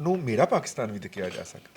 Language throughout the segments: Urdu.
ਨੂੰ ਮੇਰਾ ਪਾਕਿਸਤਾਨ ਵੀ ਤਾਂ ਕਿਹਾ ਜਾ ਸਕਦਾ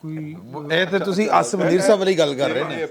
ਕੋਈ ਇਹ ਤੇ ਤੁਸੀਂ ਆਸਮ ਮਨੀਰ ਸਾਹਿਬ ਵਾਲੀ ਗੱਲ ਕਰ ਰਹੇ ਨੇ।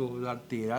2013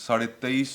23.5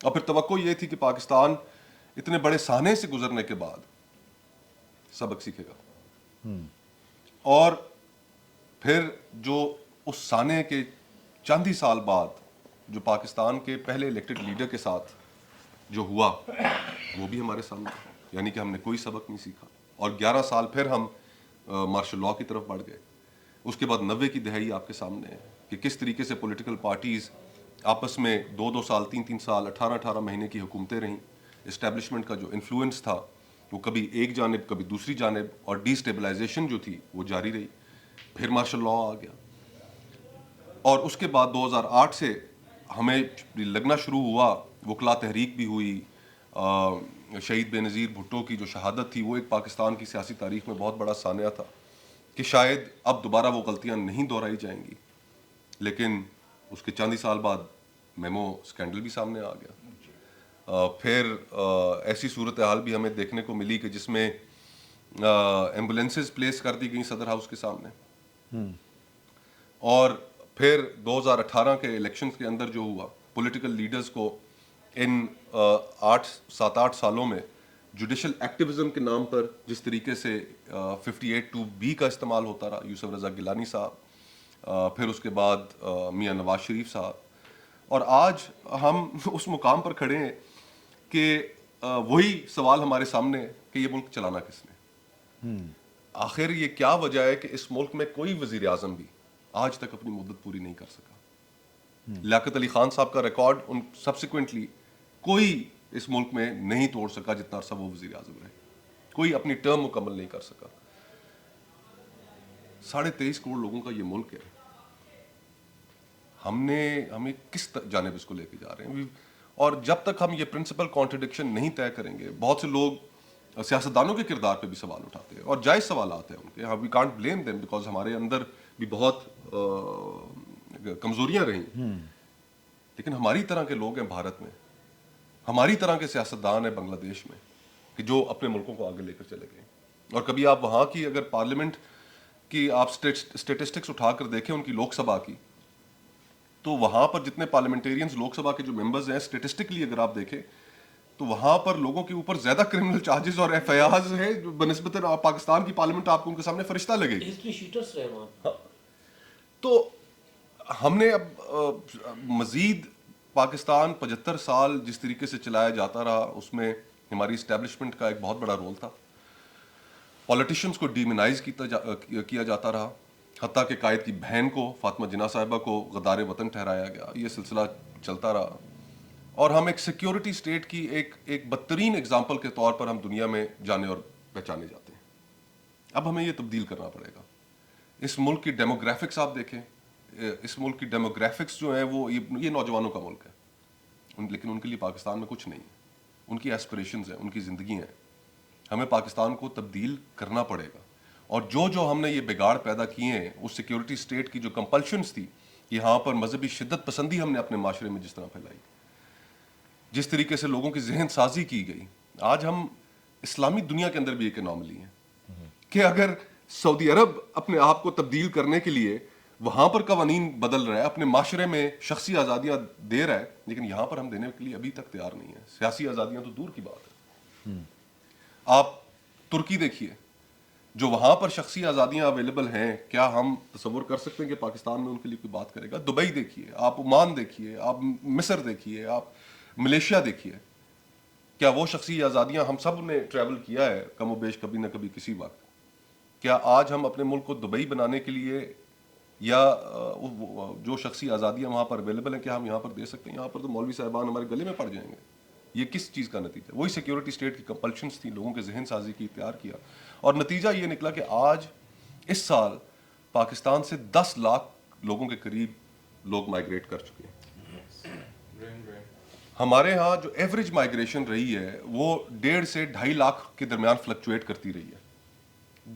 اور پھر توقع یہ تھی کہ پاکستان اتنے بڑے سہنے سے گزرنے کے بعد سبق سیکھے گا، اور پھر جو اس سانے کے چند ہی سال بعد جو پاکستان کے پہلے الیکٹڈ لیڈر کے ساتھ جو ہوا وہ بھی ہمارے سامنے، یعنی کہ ہم نے کوئی سبق نہیں سیکھا، اور 11 سال پھر ہم مارشل لاء کی طرف بڑھ گئے۔ اس کے بعد 90 کی دہائی آپ کے سامنے ہے کہ کس طریقے سے پولیٹیکل پارٹیز آپس میں 2 سال 3 سال 18 مہینے کی حکومتیں رہیں، اسٹیبلشمنٹ کا جو انفلوئنس تھا وہ کبھی ایک جانب کبھی دوسری جانب، اور ڈی اسٹیبلائزیشن جو تھی وہ جاری رہی۔ پھر مارشل لاء آ گیا، اور اس کے بعد 2008 سے ہمیں لگنا شروع ہوا، وکلا تحریک بھی ہوئی، شہید بے نظیر بھٹو کی جو شہادت تھی وہ ایک پاکستان کی سیاسی تاریخ میں بہت بڑا سانحہ تھا کہ شاید اب دوبارہ وہ غلطیاں نہیں دہرائی جائیں گی، لیکن اس کے چند ہی سال بعد میمو اسکینڈل بھی سامنے آ گیا۔ پھر ایسی صورتحال بھی ہمیں دیکھنے کو ملی کہ جس میں ایمبولینسز پلیس کر دی گئیں صدر ہاؤس کے سامنے، اور پھر 2018 کے الیکشنز کے اندر جو ہوا، پولیٹیکل لیڈرز کو ان 7-8 سالوں میں جوڈیشل ایکٹیوزم کے نام پر جس طریقے سے 58(2)B کا استعمال ہوتا رہا، یوسف رضا گیلانی صاحب، پھر اس کے بعد میاں نواز شریف صاحب، اور آج ہم اس مقام پر کھڑے ہیں کہ وہی سوال ہمارے سامنے ہے کہ یہ ملک چلانا کس نے؟ آخر یہ کیا وجہ ہے کہ اس ملک میں کوئی وزیر اعظم بھی آج تک اپنی مدت پوری نہیں کر سکا؟ لیاقت علی خان صاحب کا ریکارڈ ان سبسیکوینٹلی کوئی اس ملک میں نہیں توڑ سکا جتنا عرصہ وہ وزیر اعظم رہے، کوئی اپنی ٹرم مکمل نہیں کر سکا۔ 23.5 کروڑ لوگوں کا یہ ملک ہے، ہمیں کس جانب اس کو لے کے جا رہے ہیں؟ اور جب تک ہم یہ پرنسپل کانٹرڈکشن نہیں طے کریں گے، بہت سے لوگ سیاستدانوں کے کردار پہ بھی سوال اٹھاتے ہیں، اور جائز سوالات ہیں ان کے، we can't blame them because ہمارے اندر بھی بہت کمزوریاں رہیں، لیکن ہماری طرح کے لوگ ہیں بھارت میں، ہماری طرح کے سیاستدان ہیں بنگلہ دیش میں کہ جو اپنے ملکوں کو آگے لے کر چلے گئے، اور کبھی آپ وہاں کی اگر پارلیمنٹ کی آپ اسٹیٹسٹکس اٹھا کر دیکھیں ان کی لوک سبھا کی، تو وہاں پر جتنے پارلیمنٹیرینز لوک سبھا کے جو ممبرز ہیں اسٹیٹسٹکلی اگر آپ دیکھیں تو وہاں پر لوگوں کے اوپر زیادہ کرمنل چارجز اور ایف آئی آرز ہیں جو بنسبت پاکستان کی پارلیمنٹ آپ کو ان کے سامنے فرشتہ لگے گی۔ ہسٹری شیٹرز رہے وہاں۔ تو ہم نے اب مزید پاکستان 75 سال جس طریقے سے چلایا جاتا رہا، اس میں ہماری اسٹیبلشمنٹ کا ایک بہت بڑا رول تھا، پولیٹیشنز کو ڈیمونائز کیا جاتا رہا، حتیٰ کہ قائد کی بہن کو فاطمہ جناح صاحبہ کو غدار وطن ٹھہرایا گیا، یہ سلسلہ چلتا رہا، اور ہم ایک سیکیورٹی اسٹیٹ کی ایک بدترین اگزامپل کے طور پر ہم دنیا میں جانے اور پہچانے جاتے ہیں۔ اب ہمیں یہ تبدیل کرنا پڑے گا۔ اس ملک کی ڈیموگرافکس آپ دیکھیں، اس ملک کی ڈیموگرافکس جو ہیں وہ یہ نوجوانوں کا ملک ہے، لیکن ان کے لیے پاکستان میں کچھ نہیں ہے، ان کی ایسپریشنز ہیں، ان کی زندگی ہیں۔ ہمیں پاکستان کو تبدیل کرنا پڑے گا، اور جو ہم نے یہ بگاڑ پیدا کیے ہیں، اس سیکیورٹی اسٹیٹ کی جو کمپلشنز تھی، یہاں پر مذہبی شدت پسندی ہم نے اپنے معاشرے میں جس طرح پھیلائی، جس طریقے سے لوگوں کی ذہن سازی کی گئی، آج ہم اسلامی دنیا کے اندر بھی ایک انوملی ہیں کہ اگر سعودی عرب اپنے آپ کو تبدیل کرنے کے لیے وہاں پر قوانین بدل رہا ہے، اپنے معاشرے میں شخصی آزادیاں دے رہا ہے، لیکن یہاں پر ہم دینے کے لیے ابھی تک تیار نہیں ہے، سیاسی آزادیاں تو دور کی بات ہے۔ آپ ترکی دیکھیے، جو وہاں پر شخصی آزادیاں اویلیبل ہیں، کیا ہم تصور کر سکتے ہیں کہ پاکستان میں ان کے لیے کوئی بات کرے گا؟ دبئی دیکھیے، آپ عمان دیکھیے، آپ مصر دیکھیے، آپ ملیشیا دیکھیے، کیا وہ شخصی آزادیاں ہم سب نے ٹریول کیا ہے کم و بیش کبھی نہ کبھی کسی وقت؟ کیا آج ہم اپنے ملک کو دبئی بنانے کے لیے یا جو شخصی آزادیاں وہاں پر اویلیبل ہیں کیا ہم یہاں پر دے سکتے ہیں؟ یہاں پر تو مولوی صاحبان ہمارے گلے میں پڑ جائیں گے۔ یہ کس چیز کا نتیجہ؟ وہی سیکیورٹی اسٹیٹ کی کمپلشنز تھی، لوگوں کے ذہن سازی کی اختیار کیا، اور نتیجہ یہ نکلا کہ آج اس سال پاکستان سے 10 لاکھ لوگوں کے قریب لوگ مائیگریٹ کر چکے ہیں۔ ہمارے ہاں جو ایوریج مائیگریشن رہی ہے وہ 1.5 سے 2.5 لاکھ کے درمیان فلکچویٹ کرتی رہی ہے۔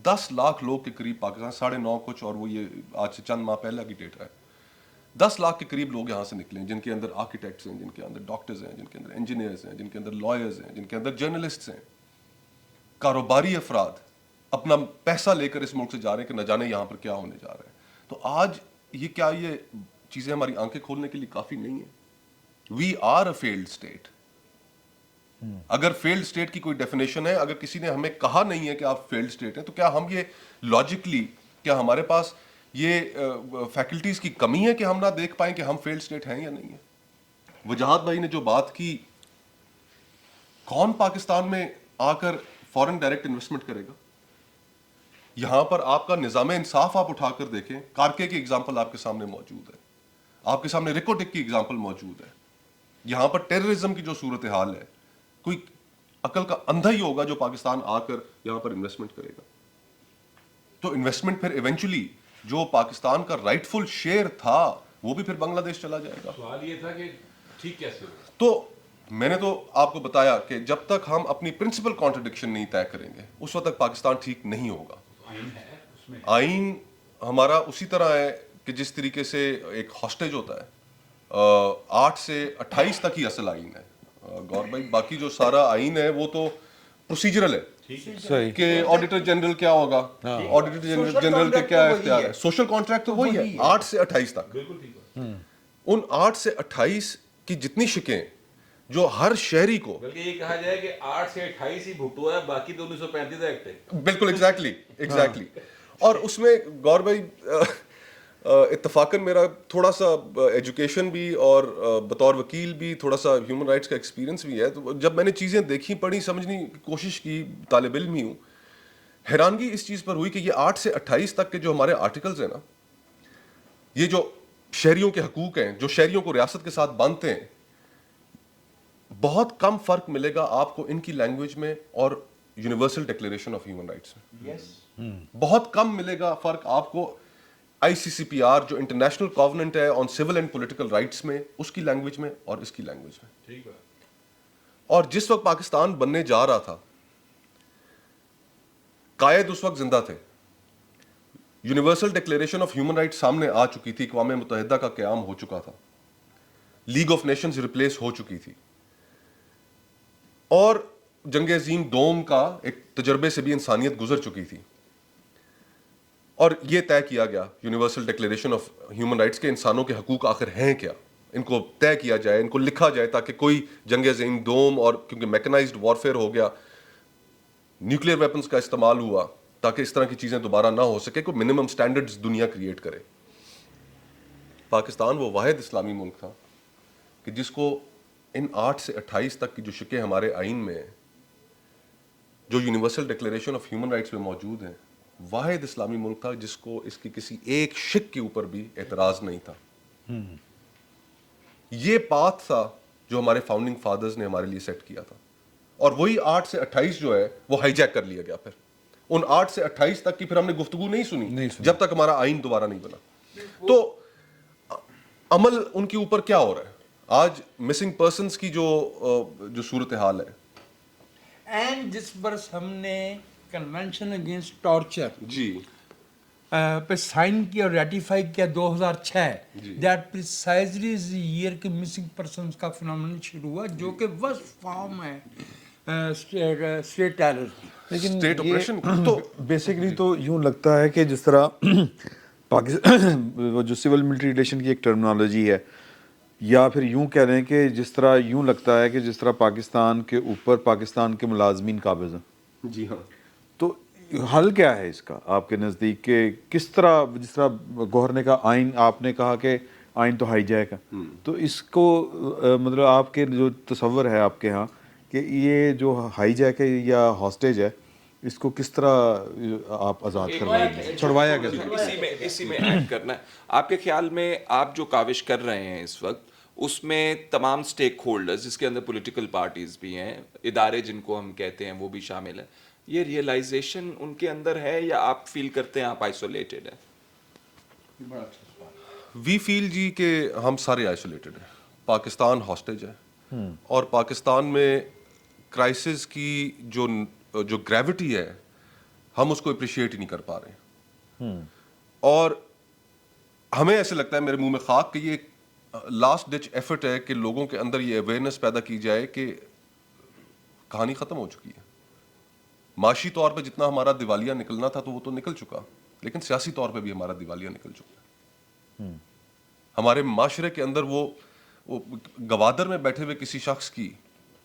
10 لاکھ لوگ کے قریب پاکستان، 9.5 کچھ، اور وہ یہ آج سے چند ماہ پہلے کی ڈیٹا ہے، 10 لاکھ کے قریب لوگ یہاں سے نکلے ہیں، جن کے اندر آرکیٹیکٹس ہیں، جن کے اندر ڈاکٹرز ہیں، جن کے اندر انجینئرز ہیں، جن کے اندر لائرز ہیں، جن کے اندر جرنلسٹس ہیں، کاروباری افراد اپنا پیسہ لے کر اس ملک سے جا رہے ہیں کہ نہ جانے یہاں پر کیا ہونے جا رہا ہے۔ تو آج یہ چیزیں ہماری آنکھیں کھولنے کے لیے کافی نہیں ہیں؟ We are a field state. اگر فیلڈ اسٹیٹ کی کوئی ڈیفینیشن ہے, اگر کسی نے ہمیں کہا نہیں ہے کہ آپ فیلڈ اسٹیٹ ہیں, تو کیا ہم یہ لاجکلی, کیا ہمارے پاس یہ فیکلٹیز کی کمی ہے کہ ہم نہ دیکھ پائیں کہ ہم فیلڈ اسٹیٹ ہیں یا نہیں ہیں؟ وجاہت بھائی نے جو بات کی, کون پاکستان میں آ کر فورن ڈائریکٹ انویسٹمنٹ کرے گا؟ یہاں پر آپ کا نظام انصاف آپ اٹھا کر دیکھیں, کارکے کی اگزامپل آپ کے سامنے موجود ہے, آپ کے سامنے ریکوٹک کی اگزامپل موجود ہے. یہاں پر ٹیررزم کی جو صورتحال ہے, کوئی عقل کا اندھا ہی ہوگا جو پاکستان آ کر یہاں پر انویسٹمنٹ کرے گا. تو انویسٹمنٹ پھر ایونچولی جو پاکستان کا رائٹ فل شیئر تھا وہ بھی پھر بنگلہ دیش چلا جائے گا. سوال یہ تھا کہ ٹھیک کیسے ہوگا. تو میں نے تو آپ کو بتایا کہ جب تک ہم اپنی پرنسپل کانٹرڈکشن نہیں طے کریں گے اس وقت تک پاکستان ٹھیک نہیں ہوگا. آئین ہمارا اسی طرح ہے کہ جس طریقے سے ایک ہاسٹیج ہوتا ہے, 8 سے 28 تک ہی اصل آئین ہے گور بھائی, باقی جو سارا آئین ہے وہ تو پروسیجرل ہے صحیح کہ آڈیٹر جنرل کیا ہوگا, آڈیٹر جنرل کے کیا اختیار ہے. سوشل کانٹریکٹ تو وہی ہے 8 سے 28 تک. ان 8 سے 28 کی جتنی شکیں جو ہر شہری کو, بلکہ یہ کہا جائے کہ 8 سے 28 ہی بھٹو ہے, باقی تو 1935 ایکٹ ہے. بالکل ایگزیکٹلی. اور اس میں گور بھائی اتفاقاً میرا تھوڑا سا ایجوکیشن بھی اور بطور وکیل بھی تھوڑا سا ہیومن رائٹس کا ایکسپیرینس بھی ہے, تو جب میں نے چیزیں دیکھی, پڑھی, سمجھنے کی کوشش کی, طالب علم ہی ہوں, حیرانگی اس چیز پر ہوئی کہ یہ 8 سے 28 تک کے جو ہمارے آرٹیکلز ہیں نا, یہ جو شہریوں کے حقوق ہیں, جو شہریوں کو ریاست کے ساتھ باندھتے ہیں, بہت کم فرق ملے گا آپ کو ان کی لینگویج میں اور universal declaration of human rights میں. بہت کم ملے گا فرق آپ کو ICCPR جو انٹرنیشنل کووننٹ ہے on civil and political rights میں, اس کی لینگویج میں اور اس کی لینگویج میں. ٹھیک ہے. اور جس وقت پاکستان بننے جا رہا تھا, قائد اس وقت زندہ تھے, universal declaration of human rights سامنے آ چکی تھی, اقوام متحدہ کا قیام ہو چکا تھا, لیگ آف نیشنز ریپلیس ہو چکی تھی, اور جنگ عظیم دوم کا ایک تجربے سے بھی انسانیت گزر چکی تھی. اور یہ طے کیا گیا universal declaration of human rights کے انسانوں کے حقوق آخر ہیں کیا, ان کو طے کیا جائے, ان کو لکھا جائے, تاکہ کوئی جنگ عظیم دوم, اور کیونکہ میکنائزڈ وارفیئر ہو گیا, نیوکلیئر ویپنز کا استعمال ہوا, تاکہ اس طرح کی چیزیں دوبارہ نہ ہو سکے, کوئی منیمم سٹینڈرڈز دنیا کریٹ کرے. پاکستان وہ واحد اسلامی ملک تھا کہ جس کو ان 8 سے 28 تک کی جو شکیں ہمارے آئین میں ہیں, جو universal declaration of human rights میں موجود ہیں, واحد اسلامی ملک تھا جس کو اس کی کسی ایک شک کے اوپر بھی اعتراض نہیں تھا. یہ پاتھ تھا جو ہمارے فاؤنڈنگ فادرز نے ہمارے لیے سیٹ کیا تھا, اور وہی 8 سے 28 جو ہے وہ ہائی جیک کر لیا گیا. پھر ان 8 سے 28 تک کی پھر ہم نے گفتگو نہیں سنی جب تک ہمارا آئین دوبارہ نہیں بنا. تو عمل ان کے اوپر کیا ہو رہا ہے آج, مسنگ پرسنس کی جو صورتحال ہے, اینڈ جس برس ہم نے کنونشن اگینسٹ ٹارچر جی پہ سائن کیا اور ریٹیفائی کیا 2006, that precisely is the year کہ مسنگ پرسنس کا فنامنل شروع ہوا, جو کہ ورسٹ فارم ہے اسٹیٹ ٹیرر کی. لیکن اسٹیٹ آپریشن. تو بیسیکلی تو یوں لگتا ہے کہ جس طرح وہ جو سول ملٹری ریلیشن کی ایک ٹرمنالوجی ہے, یا پھر یوں کہہ رہے ہیں کہ جس طرح یوں لگتا ہے کہ جس طرح پاکستان کے اوپر پاکستان کے ملازمین قابض ہیں. جی ہاں. تو حل کیا ہے اس کا آپ کے نزدیک, کہ کس طرح, جس طرح گوہر نے کہا آئین, آپ نے کہا کہ آئین تو ہائی جیک ہے, تو اس کو مطلب آپ کے جو تصور ہے آپ کے ہاں کہ یہ جو ہائی جیک ہے یا ہاسٹیج ہے, اس کو کس طرح آپ آزاد کروائیں گے, چھڑوایا کیسے؟ اسی میں ایڈ کرنا ہے. آپ کے خیال میں آپ جو کاوش کر رہے ہیں اس وقت, اس میں تمام سٹیک ہولڈرز, جس کے اندر پولیٹیکل پارٹیز بھی ہیں, ادارے جن کو ہم کہتے ہیں وہ بھی شامل ہیں, یہ ریئلائزیشن ان کے اندر ہے یا آپ فیل کرتے ہیں آپ آئسولیٹڈ ہیں؟ وی فیل جی کہ ہم سارے آئسولیٹڈ ہیں. پاکستان ہاسٹیج ہے, اور پاکستان میں کرائسس کی جو گریوٹی ہے ہم اس کو اپریشیٹ ہی نہیں کر پا رہے ہیں. اور ہمیں ایسے لگتا ہے, میرے منہ میں خاک, کہ یہ لاسٹ ڈچ ایفرٹ ہے کہ لوگوں کے اندر یہ اویئرنیس پیدا کی جائے کہ کہانی ختم ہو چکی ہے. معاشی طور پہ جتنا ہمارا دیوالیہ نکلنا تھا تو وہ تو نکل چکا, لیکن سیاسی طور پہ بھی ہمارا دیوالیہ نکل چکا ہے. ہمارے معاشرے کے اندر وہ گوادر میں بیٹھے ہوئے کسی شخص کی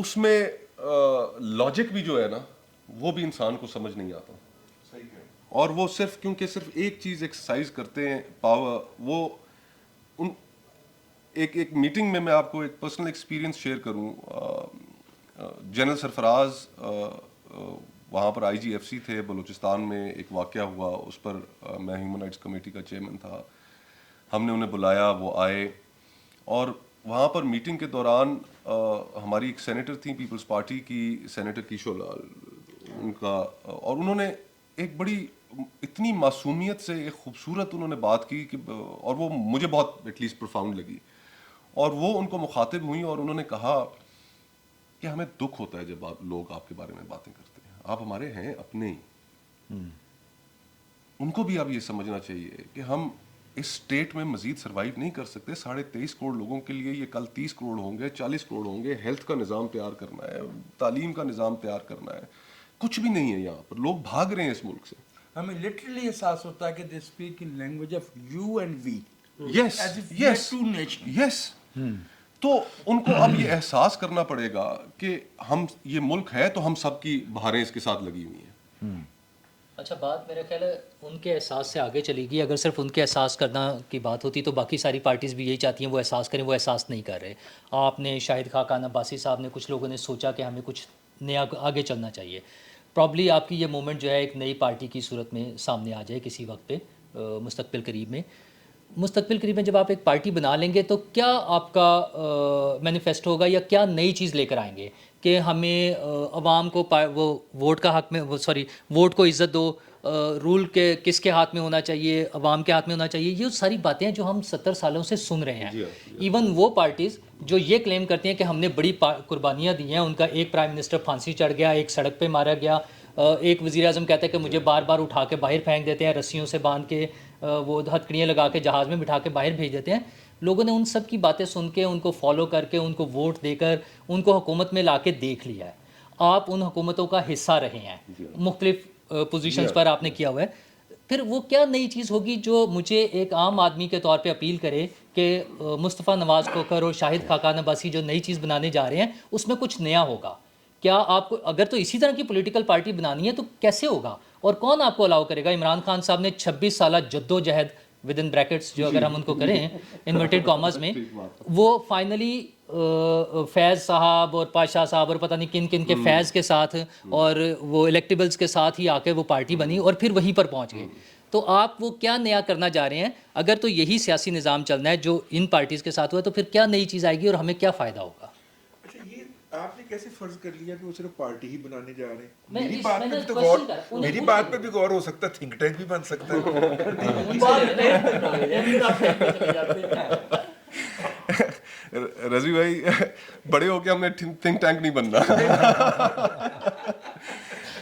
اس میں لاجک بھی جو ہے نا وہ بھی انسان کو سمجھ نہیں آتا, اور وہ صرف کیونکہ صرف ایک چیز ایکسرسائز کرتے ہیں پاور, وہ ان ایک میٹنگ میں آپ کو ایک پرسنل ایکسپیرینس شیئر کروں. جنرل سرفراز وہاں پر آئی جی ایف سی تھے بلوچستان میں, ایک واقعہ ہوا اس پر میں ہیومن رائٹس کمیٹی کا چیئرمین تھا, ہم نے انہیں بلایا, وہ آئے, اور وہاں پر میٹنگ کے دوران ہماری ایک سینیٹر تھیں پیپلز پارٹی کی, سینیٹر کیشور لال ان کا, اور انہوں نے ایک بڑی اتنی معصومیت سے ایک خوبصورت انہوں نے بات کی کہ, اور وہ مجھے بہت ایٹ لیسٹ پروفاؤنڈ لگی, اور وہ ان کو مخاطب ہوئیں اور انہوں نے کہا کہ ہمیں دکھ ہوتا ہے جب لوگ آپ کے بارے میں باتیں کرتے ہیں, آپ ہمارے ہیں اپنے ہی. ان کو بھی اب یہ سمجھنا چاہیے کہ ہم اس اسٹیٹ میں مزید سروائیو نہیں کر سکتے. 23.5 کروڑ لوگوں کے لیے یہ کل 30 کروڑ ہوں گے, 40 کروڑ ہوں گے. ہیلتھ کا نظام تیار کرنا ہے, تعلیم کا نظام تیار کرنا ہے, کچھ بھی نہیں ہے یہاں پر. لوگ بھاگ رہے ہیں اس ملک سے. ہمیں لٹرلی احساس ہوتا ہے کہ they speak in language of you and we. Yes yes yes. تو ان کو اب یہ احساس کرنا پڑے گا کہ ہم, یہ ملک ہے تو ہم سب کی بہاریں اس کے ساتھ لگی ہوئی ہیں. اچھا, بات میرا خیال ہے ان کے احساس سے آگے چلے گی. اگر صرف ان کے احساس کرنا کی بات ہوتی تو باقی ساری پارٹیز بھی یہی چاہتی ہیں وہ احساس کریں, وہ احساس نہیں کر رہے. آپ نے, شاہد خاقان عباسی صاحب نے, کچھ لوگوں نے سوچا کہ ہمیں کچھ نیا آگے چلنا چاہیے. پرابلی آپ کی یہ مومنٹ جو ہے ایک نئی پارٹی کی صورت میں سامنے آ جائے کسی وقت پہ مستقبل قریب میں. مستقبل قریب میں جب آپ ایک پارٹی بنا لیں گے تو کیا آپ کا مینیفیسٹو ہوگا, یا کیا نئی چیز لے کر آئیں گے کہ ہمیں عوام کو وہ ووٹ کا حق میں, ووٹ کو عزت دو, رول کے کس کے ہاتھ میں ہونا چاہیے, عوام کے ہاتھ میں ہونا چاہیے. یہ ساری باتیں ہیں جو ہم 70 سالوں سے سن رہے ہیں. ایون وہ پارٹیز جو یہ کلیم کرتی ہیں کہ ہم نے بڑی قربانیاں دی ہیں, ان کا ایک پرائم منسٹر پھانسی چڑھ گیا, ایک سڑک پہ مارا گیا, ایک وزیر اعظم کہتا ہے کہ مجھے بار بار اٹھا کے باہر پھینک دیتے ہیں, رسیوں سے باندھ کے, وہ ہتھکڑیاں لگا کے جہاز میں بٹھا کے باہر بھیج دیتے ہیں. لوگوں نے ان سب کی باتیں سن کے, ان کو فالو کر کے, ان کو ووٹ دے کر ان کو حکومت میں لا کے دیکھ لیا ہے. آپ ان حکومتوں کا حصہ رہے ہیں, مختلف پوزیشنز پر آپ نے کیا ہوا ہے. پھر وہ کیا نئی چیز ہوگی جو مجھے ایک عام آدمی کے طور پہ اپیل کرے کہ مصطفیٰ نواز کھوکھر اور شاہد خاقان عباسی جو نئی چیز بنانے جا رہے ہیں اس میں کچھ نیا ہوگا؟ کیا آپ کو اگر تو اسی طرح کی پولیٹیکل پارٹی بنانی ہے تو کیسے ہوگا, اور کون آپ کو الاؤ کرے گا؟ عمران خان صاحب نے 26 سالہ جدوجہد ود ان بریکٹس جو اگر ہم ان کو کریں انورٹیڈ کامرز میں, وہ فائنلی فیض صاحب اور پاشا صاحب اور پتہ نہیں کن کن کے فیض کے ساتھ اور وہ الیکٹیبلز کے ساتھ ہی آ کے وہ پارٹی بنی اور پھر وہیں پر پہنچ گئے. تو آپ وہ کیا نیا کرنا جا رہے ہیں؟ اگر تو یہی سیاسی نظام چلنا ہے جو ان پارٹیز کے ساتھ ہوا تو پھر کیا نئی چیز آئے گی اور ہمیں کیا فائدہ ہوگا؟ اچھا, یہ آپ نے کیسے فرض کر لیا کہ وہ صرف پارٹی ہی بنانے جا رہے ہیں؟ میں میری اس- بات میں پہ نے بھی تو question غور, کرا. میری بات پہ بھی غور ہو سکتا ہے, تھنک ٹینک بھی بن سکتا ہے. رضوی بھائی, بڑے ہو کے ہم نے تھنک ٹینک نہیں بننا,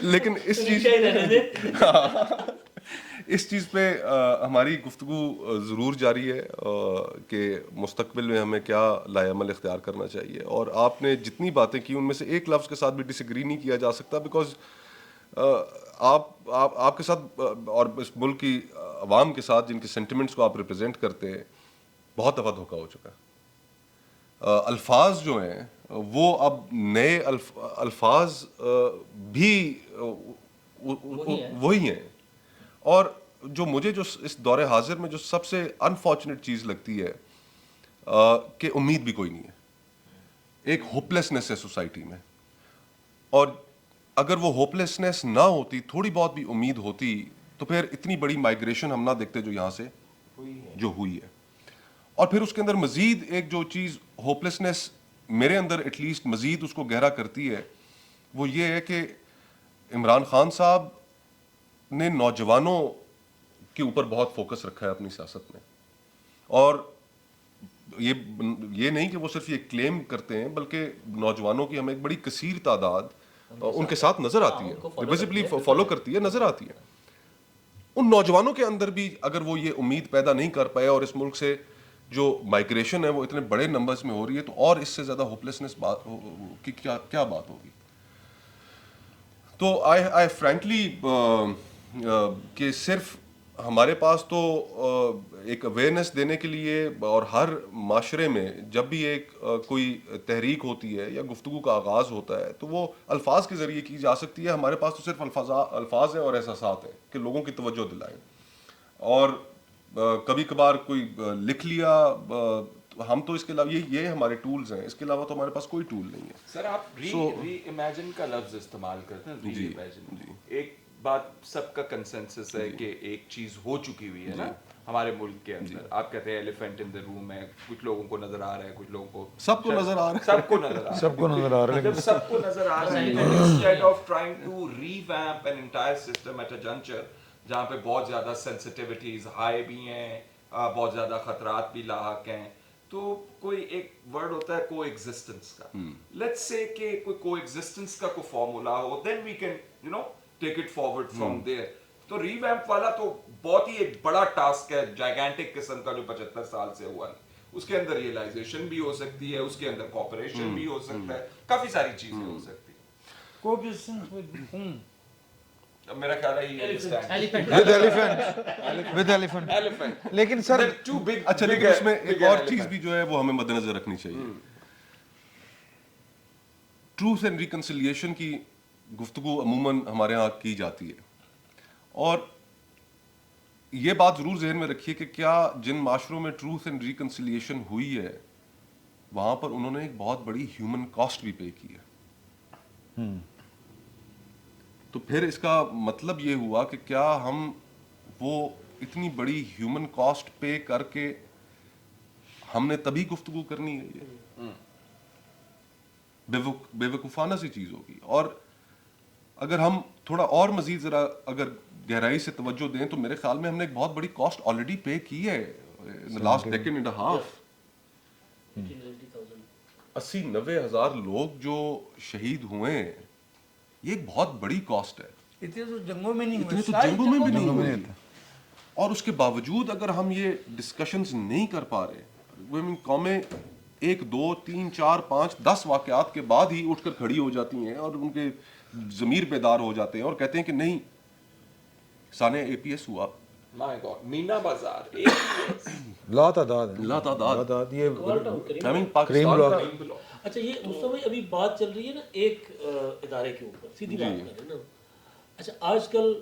لیکن اس چیز پہ ہماری گفتگو ضرور جاری ہے کہ مستقبل میں ہمیں کیا لائے عمل اختیار کرنا چاہیے. اور آپ نے جتنی باتیں کی ان میں سے ایک لفظ کے ساتھ بھی ڈس ایگری نہیں کیا جا سکتا, بیکاز آپ کے ساتھ اور اس ملک کی عوام کے ساتھ جن کے سینٹیمنٹس کو آپ ریپرزینٹ کرتے ہیں بہت دفعہ دھوکہ ہو چکا ہے. الفاظ جو ہیں وہ اب نئے الفاظ بھی وہی ہیں. اور جو مجھے جو اس دور حاضر میں جو سب سے انفارچونیٹ چیز لگتی ہے کہ امید بھی کوئی نہیں ہے, ایک ہوپلیسنس ہے سوسائٹی میں. اور اگر وہ ہوپلیسنس نہ ہوتی, تھوڑی بہت بھی امید ہوتی, تو پھر اتنی بڑی مائگریشن ہم نہ دیکھتے جو یہاں سے جو ہوئی ہے. اور پھر اس کے اندر مزید ایک جو چیز ہوپلیسنس میرے اندر ایٹ لیسٹ مزید اس کو گہرا کرتی ہے, وہ یہ ہے کہ عمران خان صاحب نے نوجوانوں کے اوپر بہت فوکس رکھا ہے اپنی سیاست میں. اور یہ نہیں کہ وہ صرف یہ کلیم کرتے ہیں, بلکہ نوجوانوں کی ہمیں ایک بڑی کثیر تعداد ان کے ساتھ نظر آتی ہے, وزبلی فالو کرتی ہے, نظر آتی ہے. ان نوجوانوں کے اندر بھی اگر وہ یہ امید پیدا نہیں کر پائے, اور اس ملک سے جو مائگریشن ہے وہ اتنے بڑے نمبرز میں ہو رہی ہے, تو اور اس سے زیادہ ہوپلیسنس کی کیا بات ہوگی. تو آئی فرینکلی کہ صرف ہمارے پاس تو ایک اویئرنیس دینے کے لیے اور ہر معاشرے میں جب بھی ایک کوئی تحریک ہوتی ہے یا گفتگو کا آغاز ہوتا ہے تو وہ الفاظ کے ذریعے کی جا سکتی ہے. ہمارے پاس تو صرف الفاظ ہیں اور احساسات ہیں کہ لوگوں کی توجہ دلائیں. اور کبھی کبھار کوئی لکھ لیا, ہم تو اس کے علاوہ یہ ہمارے ٹولز ہیں, اس کے علاوہ تو ہمارے پاس کوئی ٹول نہیں ہے. سر آپ ری امیجن کا لفظ استعمال کرتے ہیں, ری امیجن. ایک بات سب کا کنسنسس ہے کہ ایک چیز ہو چکی ہوئی ہے نا ہمارے ملک کے اندر. آپ کہتے ہیں ایلیفینٹ ان دا روم ہے, کچھ لوگوں کو نظر آ رہا ہے, کچھ لوگوں کو سب کو نظر آ رہا ہے, سب کو نظر آ رہا ہے, سب کو نظر آ رہا ہے. جب سب کو نظر آ رہا ہے, instead of trying to revamp an entire system at a juncture جہاں پہ بہت زیادہ سینسٹیوٹیز ہائی بھی ہیں, بہت زیادہ خطرات بھی لاحق ہیں, تو کوئی ایک ورڈ ہوتا ہے کو ایگزسٹنس کا. لیٹس سے کہ کوئی کو ایگزسٹنس کا کوئی فارمولا ہو, then we can you know take it forward from there. تو ریویمپ والا تو بہت ہی ایک بڑا ٹاسک ہے, جائگینٹک قسم کا, جو 75 سال سے ہوا ہے. اس کے اندر ریئلائزیشن بھی ہو سکتی ہے, اس کے اندر کوپریشن بھی ہو سکتا ہے, کافی ساری چیزیں ہو سکتی ہیں. Cooperation with whom? میرا خیال ہے یہ ود ایلیفنٹ. لیکن سر اچھا لیکن اس میں ایک اور چیز بھی جو ہے وہ ہمیں مد نظر رکھنی چاہیے. ٹروتھ اینڈ ریکنسیلیشن کی گفتگو عموماً ہمارے ہاں کی جاتی ہے, اور یہ بات ضرور ذہن میں رکھیے کہ کیا جن معاشروں میں ٹروتھ اینڈ ریکنسیلیشن ہوئی ہے وہاں پر انہوں نے ایک بہت بڑی ہیومن کاسٹ بھی پے کی ہے. تو پھر اس کا مطلب یہ ہوا کہ کیا ہم وہ اتنی بڑی ہیومن کاسٹ پے کر کے ہم نے تبھی گفتگو کرنی ہے؟ یہ بے وقوفانہ سی چیز ہوگی. اور اگر ہم تھوڑا اور مزید ذرا اگر گہرائی سے توجہ دیں تو میرے خیال میں ہم نے ایک بہت بڑی کاسٹ آلریڈی پے کی ہے لاسٹ ڈیکیڈ اینڈ ہاف. 80-90 ہزار لوگ جو شہید ہوئے ہیں, یہ ایک بہت بڑی کاسٹ ہے. اتنے تو جنگوں میں نہیں اتنے ہوئے, تو جنگوں میں بھی نہیں ہوئے. اور اس کے باوجود اگر ہم یہ ڈسکشنز نہیں کر پا رہے, قومیں 1, 2, 3, 4, 5, 10 واقعات کے بعد ہی اٹھ کر کھڑی ہو جاتی ہیں اور ان کے ضمیر بیدار ہو جاتے ہیں اور کہتے ہیں کہ نہیں, سانحہ اے پی ایس ہوا, مائی گاڈ, مینا بازار لا تعداد یہ پاکستان کا. اچھا یہ مصطفیٰ بھائی ابھی بات چل رہی ہے نا ایک ادارے کے اوپر, سیدھی بات کر رہے ہیں نا. اچھا آج کل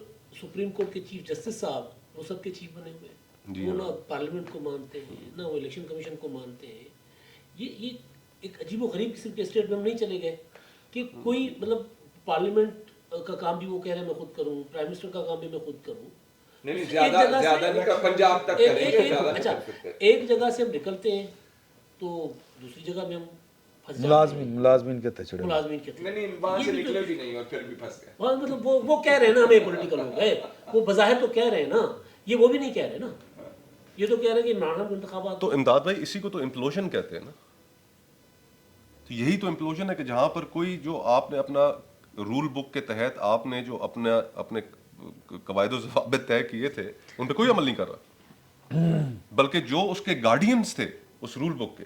سپریم کورٹ کے چیف جسٹس صاحب وہ سب کے چیف بنے ہوئے ہیں, وہ نہ پارلیمنٹ کو مانتے ہیں نہ وہ الیکشن کمیشن کو مانتے ہیں. یہ ایک عجیب و غریب قسم کے اسٹیٹ میں ہم نہیں چلے گئے کہ کوئی مطلب پارلیمنٹ کا کام بھی وہ کہہ رہے ہیں میں خود کروں, پرائم منسٹر کا کام بھی میں خود کروں. نہیں زیادہ نہیں کا پنجاب تک کریں. اچھا ایک جگہ سے ہم نکلتے ہیں تو دوسری جگہ میں ہم پھنس جاتے ہیں. ملازمین کے تچڑے, ملازمین کے نہیں وہاں سے نکلے بھی نہیں اور پھر بھی پھنس گئے. ہاں مطلب وہ کہہ رہے ہیں نا ہمیں پولیٹیکل ہو گئے, وہ بظاہر تو کہہ رہے ہیں نا, یہ وہ بھی نہیں کہہ رہے نا, یہ تو کہہ رہے ہیں کہ عمران خان انتخابات. تو امداد بھائی اسی کو تو امپلوژن کہتے ہیں نا. تو یہی تو امپلوژن ہے کہ جہاں پر کوئی جو آپ نے اپنا رول بک کے تحت آپ نے جو اپنے قواعد و ضوابط طے کیے تھے ان پہ کوئی عمل نہیں کر رہا, بلکہ جو اس کے گارڈینز تھے اس رول بک کے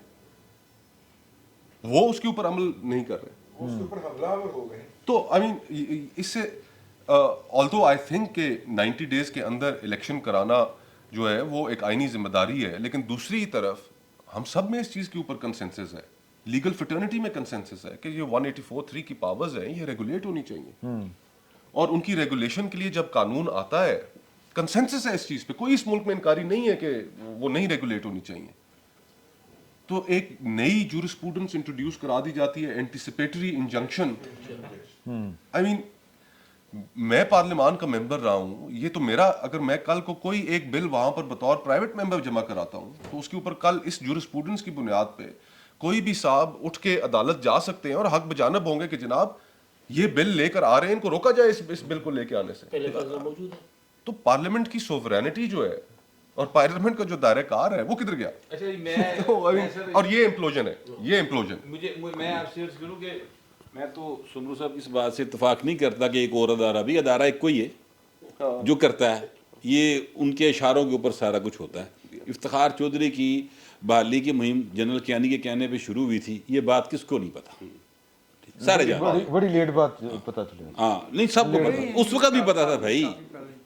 وہ اس کے اوپر عمل نہیں کر رہے, اس کے اوپر حملہ آور ہو گئے. تو آئی مین اس سے آلدو آئی تھنک کہ 90 ڈیز کے اندر الیکشن کرانا جو ہے وہ ایک آئینی ذمہ داری ہے, لیکن دوسری طرف ہم سب میں اس چیز کے اوپر کنسنسس ہے, لیگل فٹرنیٹی میں کنسنسس ہے کہ یہ 184(3) کی پاورز ہیں یہ ریگولیٹ ہونی چاہیے, اور ان کی ریگولیشن کے لیے جب قانون آتا ہے کنسنسس ہے اس چیز پہ, کوئی اس ملک میں انکاری نہیں ہے کہ وہ نہیں ریگولیٹ ہونی چاہیے. تو ایک نئی جورسپروڈنس انٹروڈیوس کرا دی جاتی ہے, اینٹیسپیٹری انجنکشن. آئی مین میں پارلیمان کا ممبر رہا ہوں, یہ تو میرا, اگر میں کل کو کوئی ایک بل وہاں پر بطور پرائیویٹ ممبر جمع کراتا ہوں تو اس کے اوپر کل اس جورسپروڈنس کی بنیاد پہ کوئی بھی صاحب اٹھ کے عدالت جا سکتے ہیں اور حق بجانب ہوں گے کہ جناب یہ بل لے کر آ رہے ہیں, ان کو روکا جائے اس بل کو لے کے آنے سے. پہلے فیصلہ موجود ہے. تو پارلیمنٹ کی سوورینٹی جو ہے اور پارلیمنٹ کا جو دائرہ کار ہے وہ کدھر گیا؟ اچھا میں اور یہ امپلوژن ہے, یہ امپلوژن. میں آپ سے عرض کروں کہ میں تو سمرو صاحب اس بات سے اتفاق نہیں کرتا کہ ایک اور ادارہ بھی, ادارہ ایک کوئی ہے جو کرتا ہے, یہ ان کے اشاروں کے اوپر سارا کچھ ہوتا ہے. افتخار چودھری کی بحالی کی مہم جنرل کیانی کے کہنے پہ شروع ہوئی تھی, یہ بات کس کو نہیں پتا, سارے جانتے, بڑی لیٹ بات پتا چلی. ہاں نہیں سب کو پتا, اس وقت بھی پتا تھا بھائی,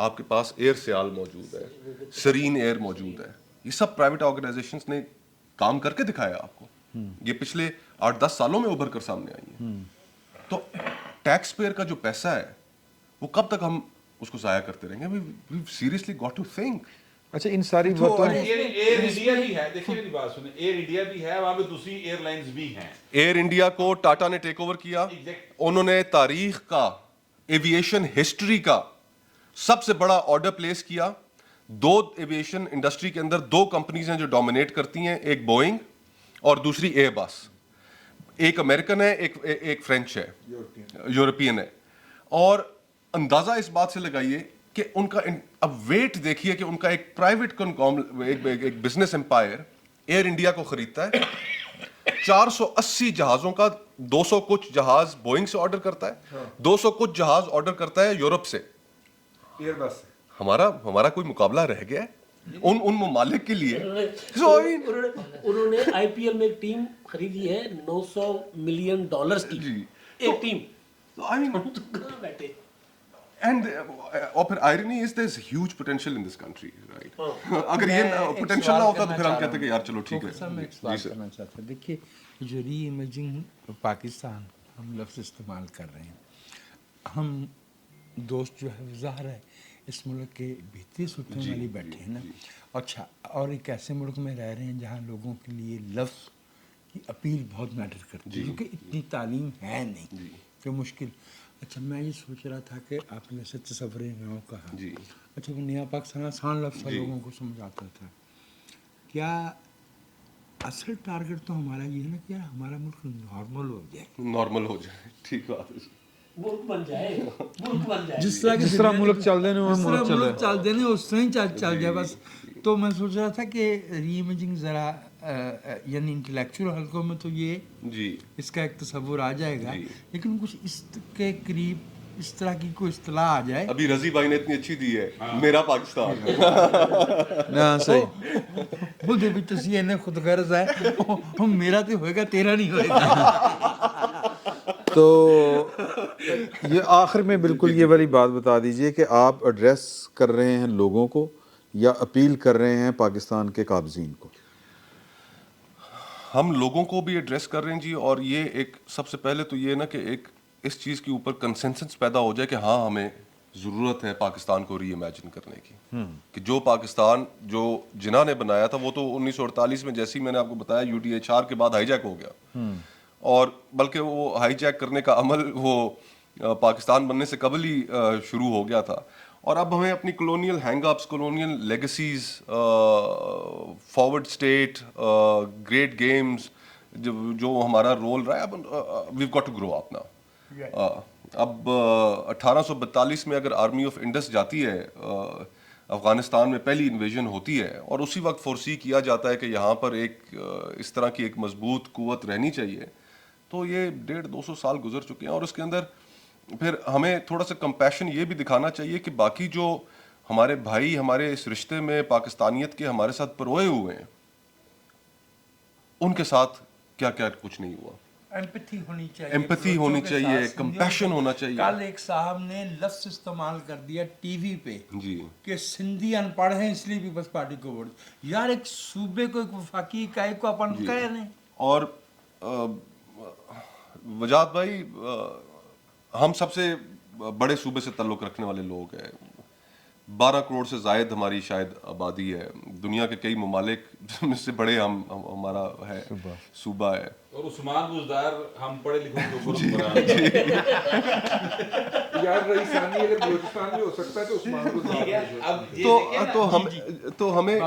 آپ کے پاس ایئر سیال موجود ہے, سرین ایئر موجود ہے, یہ سب پرائیویٹ آرگنائزیشنز نے کام کر کے دکھایا آپ کو, یہ پچھلے 8-10 سالوں میں ابھر کر سامنے آئی ہیں. تو ٹیکس پیئر کا جو پیسہ ہے وہ کب تک ہم اس کو ضائع کرتے رہیں گے؟ وی سیریسلی گاٹ ٹو تھنک. اچھا ان ساری باتوں ایئر انڈیا بھی ہے, دیکھیے میری بات سنیں, ایئر انڈیا بھی ہے, وہاں پہ دوسری ایئر لائنز بھی ہیں. ایئر انڈیا کو ٹاٹا نے ٹیک اوور کیا, انہوں نے تاریخ کا, ایویشن ہسٹری کا سب سے بڑا آرڈر پلیس کیا. 2 ایویشن انڈسٹری کے اندر 2 کمپنیز ہیں جو ڈومینیٹ کرتی ہیں, ایک بوئنگ اور دوسری ایئر بس. ایک امریکن ہے, ایک فرینچ ہے, یورپین ہے. اور اندازہ اس بات سے لگائیے کہ ان کا, اب ویٹ دیکھیے کہ ان کا ایک پرائیویٹ ایک بزنس امپائر ایئر انڈیا کو خریدتا ہے 480 جہازوں کا. 200 کچھ جہاز بوئنگ سے آرڈر کرتا ہے, 200 کچھ جہاز آرڈر کرتا ہے یورپ سے. ایئر بس ہمارا کوئی مقابلہ رہ گیا ہے ان ممالک کے لیے؟ انہوں نے آئی پی ایل میں ایک ٹیم خریدی ہے $900 ملین کی, ایک ٹیم. بیٹھے And اور پھر irony is there's huge potential in this country, right? اگر یہ potential نہ ہوتا تو پھر ہم کہتے کہ یار چلو ٹھیک ہے. میں ایک سوال کرنا چاہتا ہوں. دیکھیے جو ری امیجنگ پاکستان ہم لفظ استعمال کر رہے ہیں, ہم دوست جو ہے ظاہر ہے اس ملک کے بھیتری سوچنے والی بیٹھے ہیں نا. اچھا, اور ایک ایسے ملک میں رہ رہے ہیں جہاں لوگوں کے لیے لفظ کی اپیل بہت میٹر کرتی ہے, کیونکہ اتنی تعلیم ہے نہیں کہ مشکل. اچھا میں یہ سوچ رہا تھا کہ آپ نے جیسے تصور نو کہا, اچھا وہ نیا پاکستان آسان لفظ لوگوں کو سمجھاتا تھا. کیا اصل ٹارگٹ تو ہمارا یہ ہے نا کہ ہمارا ملک نارمل ہو جائے, نارمل ہو جائے, ٹھیک بات ہے, ملک بن جائے, جس طرح ملک چل دینے اس طرح ہی چل جائے بس. تو میں سوچ رہا تھا کہ ری امیجنگ ذرا یعنی انٹلیکچوئل حلقوں میں تو یہ اس کا ایک تصور آ جائے گا, لیکن کچھ اس کے قریب اس طرح کی کوئی اصطلاح آ جائے. ابھی رضی بھائی نے اتنی اچھی دی ہے, میرا پاکستان. ہاں صحیح, وہ دے بھی تسی نے خود غرض ہے, میرا تو ہوئے گا تیرا نہیں ہوئے گا. تو یہ آخر میں بالکل یہ والی بات بتا دیجئے کہ آپ ایڈریس کر رہے ہیں لوگوں کو یا اپیل کر رہے ہیں پاکستان کے قابضین کو؟ ہم لوگوں کو بھی ایڈریس کر رہے ہیں جی, اور یہ ایک سب سے پہلے تو یہ نا کہ ایک اس چیز کے اوپر کنسنسس پیدا ہو جائے کہ ہاں ہمیں ضرورت ہے پاکستان کو ری امیجن کرنے کی, کہ جو پاکستان جو جناح نے بنایا تھا وہ تو 1948 میں جیسے ہی میں نے آپ کو بتایا UTHR کے بعد ہائی جیک ہو گیا, اور بلکہ وہ ہائی جیک کرنے کا عمل وہ پاکستان بننے سے قبل ہی شروع ہو گیا تھا. اور اب ہمیں اپنی colonial hang ups, colonial legacies, forward state, great games, جو ہمارا رول رہا ہے, اب we've got to grow up now. اب 1842 میں اگر آرمی آف انڈس جاتی ہے افغانستان میں, پہلی انویژن ہوتی ہے, اور اسی وقت فورسی کیا جاتا ہے کہ یہاں پر ایک اس طرح کی ایک مضبوط قوت رہنی چاہیے, تو یہ 150-200 سال گزر چکے ہیں. اور اس کے اندر پھر ہمیں تھوڑا سا کمپیشن یہ بھی دکھانا چاہیے کہ باقی جو ہمارے بھائی ہمارے اس رشتے میں پاکستانیت کے ہمارے ساتھ پروئے ہوئے ہیں, ان کے ساتھ کیا کیا کچھ نہیں ہوا. ایمپتھی ہونی چاہیے, کمپیشن ہونا چاہیے. کل ایک صاحب نے لفظ استعمال کر دیا ٹی وی پہ جی کہ سندھی ان پڑھ ہیں اس لیے پیپلز پارٹی کو ووٹ. یار ایک صوبے کو, ایک وفاقی اکائی کو اپن کہہ رہے ہیں. اور وجاد بھائی, ہم سب سے بڑے صوبے سے تعلق رکھنے والے لوگ ہیں. 12 کروڑ سے زائد ہماری شاید آبادی ہے. دنیا کے کئی ممالک میں سے بڑے ہمارا ہے صوبہ ہے. اور عثمان بزدار ہم پڑھے لکھوں یار رئیسانی اگر بلوچستان میں ہو سکتا ہے تو عثمان تو ہمیں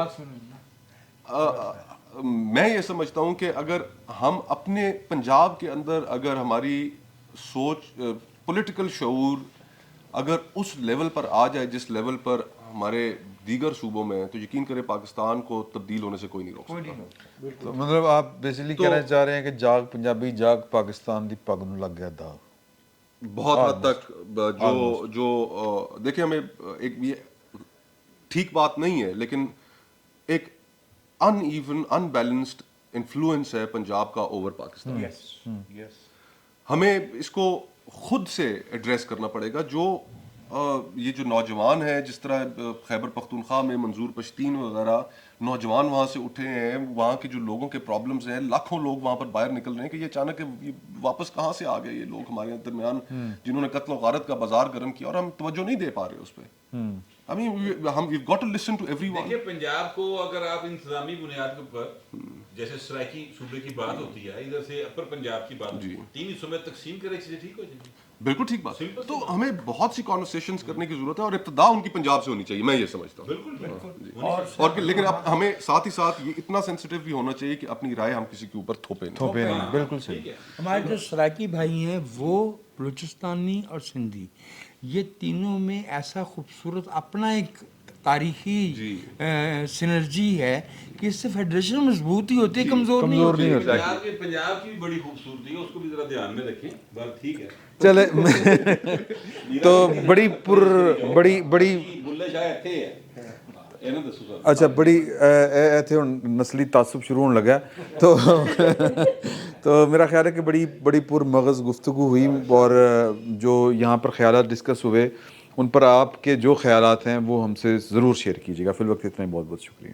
میں یہ سمجھتا ہوں کہ اگر ہم اپنے پنجاب کے اندر اگر ہماری سوچ, پولیٹیکل شعور اگر اس لیول پر آ جائے جس لیول پر ہمارے دیگر صوبوں میں, تو یقین کریں پاکستان کو تبدیل ہونے سے کوئی نہیں روک سکتا. تو مطلب آپ بیسیکلی کہنا چاہ رہے ہیں کہ جاگ پنجابی جاگ پاکستان دی پگ نوں لگ گیا داغ. بہت حد تک جو دیکھیں, ہمیں ایک یہ ٹھیک بات نہیں ہے, لیکن ایک in even in balanced influence ہے پنجاب کا اوور پاکستان. ہمیں اس کو خود سے ایڈریس کرنا پڑے گا. جو یہ جو نوجوان ہیں جس طرح خیبر پختونخوا میں منظور پشتین وغیرہ نوجوان وہاں سے اٹھے ہیں, وہاں کے جو لوگوں کے پرابلمز ہیں, لاکھوں لوگ وہاں پر باہر نکل رہے ہیں کہ یہ اچانک واپس کہاں سے آ گئے یہ لوگ ہمارے درمیان جنہوں نے قتل و غارت کا بازار گرم کیا, اور ہم توجہ نہیں دے پا رہے اس پہ. I mean, we've got to listen to everyone. دیکھیے پنجاب کو اگر آپ انتظامی بنیاد کے اوپر جیسے سرائکی صوبے کی بات ہوتی ہے, ادھر سے اپر پنجاب کی بات ہوتی ہے, 3 حصوں میں تقسیم کرے چیزیں ٹھیک ہو جائیں گی. بالکل ٹھیک بات. تو ہمیں بہت سی کانورسیشنز کرنے کی ضرورت ہے, اور ابتدا ان کی پنجاب سے ہونی چاہیے, میں یہ سمجھتا ہوں. بالکل. اور لیکن اب ہمیں ساتھ ہی ساتھ یہ اتنا سینسیٹیو بھی ہونا چاہیے کہ اپنی رائے ہم کسی کے اوپر تھوپے نہیں. بالکل صحیح. ہمارے جو سرائکی بھائی ہیں وہ بلوچستانی اور سندھی, یہ تینوں میں ایسا خوبصورت اپنا ایک تاریخی سنرجی ہے کہ اس سے فیڈریشن مضبوط ہی ہوتی ہے, کمزور نہیں ہوتی. پنجاب کی بھی بڑی خوبصورتی ہے, اس کو بھی ذرا دھیان میں رکھیں. بات ٹھیک ہے. چلے تو بڑی بلے شاہ تھے اچھا بڑی ایتھے نسلی تعصب شروع ہونے لگا, تو میرا خیال ہے کہ بڑی پر مغز گفتگو ہوئی, اور جو یہاں پر خیالات ڈسکس ہوئے ان پر آپ کے جو خیالات ہیں وہ ہم سے ضرور شیئر کیجیے گا. فی الوقت اتنا ہی, بہت بہت شکریہ.